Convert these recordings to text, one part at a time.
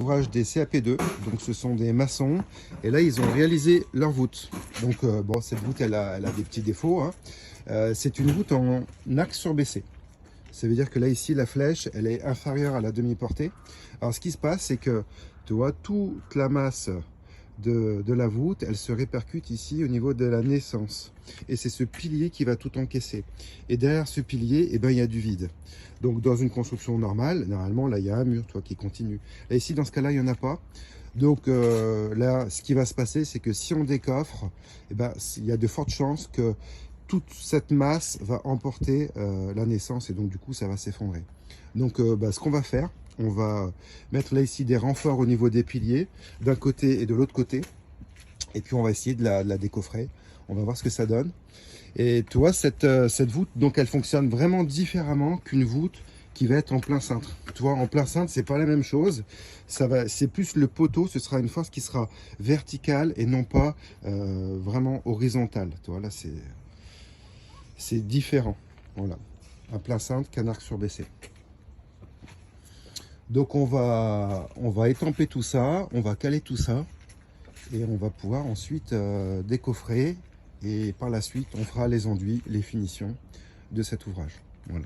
Ouvrage des CAP2, donc ce sont des maçons, et là ils ont réalisé leur voûte. Donc bon, cette voûte elle a des petits défauts, hein. C'est une voûte en axe surbaissé. Ça veut dire que là ici la flèche elle est inférieure à la demi-portée. Alors ce qui se passe c'est que tu vois toute la masse de la voûte, elle se répercute ici au niveau de la naissance. Et c'est ce pilier qui va tout encaisser. Et derrière ce pilier, eh ben, il y a du vide. Donc dans une construction normale, normalement, là, il y a un mur toi, qui continue. Là, ici, dans ce cas-là, il n'y en a pas. Donc là, ce qui va se passer, c'est que si on décoffre, eh ben, il y a de fortes chances que toute cette masse va emporter la naissance et donc du coup, ça va s'effondrer. Donc ce qu'on va faire, on va mettre là ici des renforts au niveau des piliers, d'un côté et de l'autre côté. Et puis on va essayer de la décoffrer. On va voir ce que ça donne. Et tu vois, cette voûte, donc elle fonctionne vraiment différemment qu'une voûte qui va être en plein cintre. Tu vois, en plein cintre, c'est pas la même chose. C'est plus le poteau, ce sera une force qui sera verticale et non pas vraiment horizontale. Tu vois, là, c'est différent. Voilà. Un plein cintre qu'un arc surbaissé. Donc on va étamper tout ça, on va caler tout ça et on va pouvoir ensuite décoffrer et par la suite on fera les enduits, les finitions de cet ouvrage. Voilà.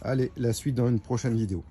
Allez, la suite dans une prochaine vidéo.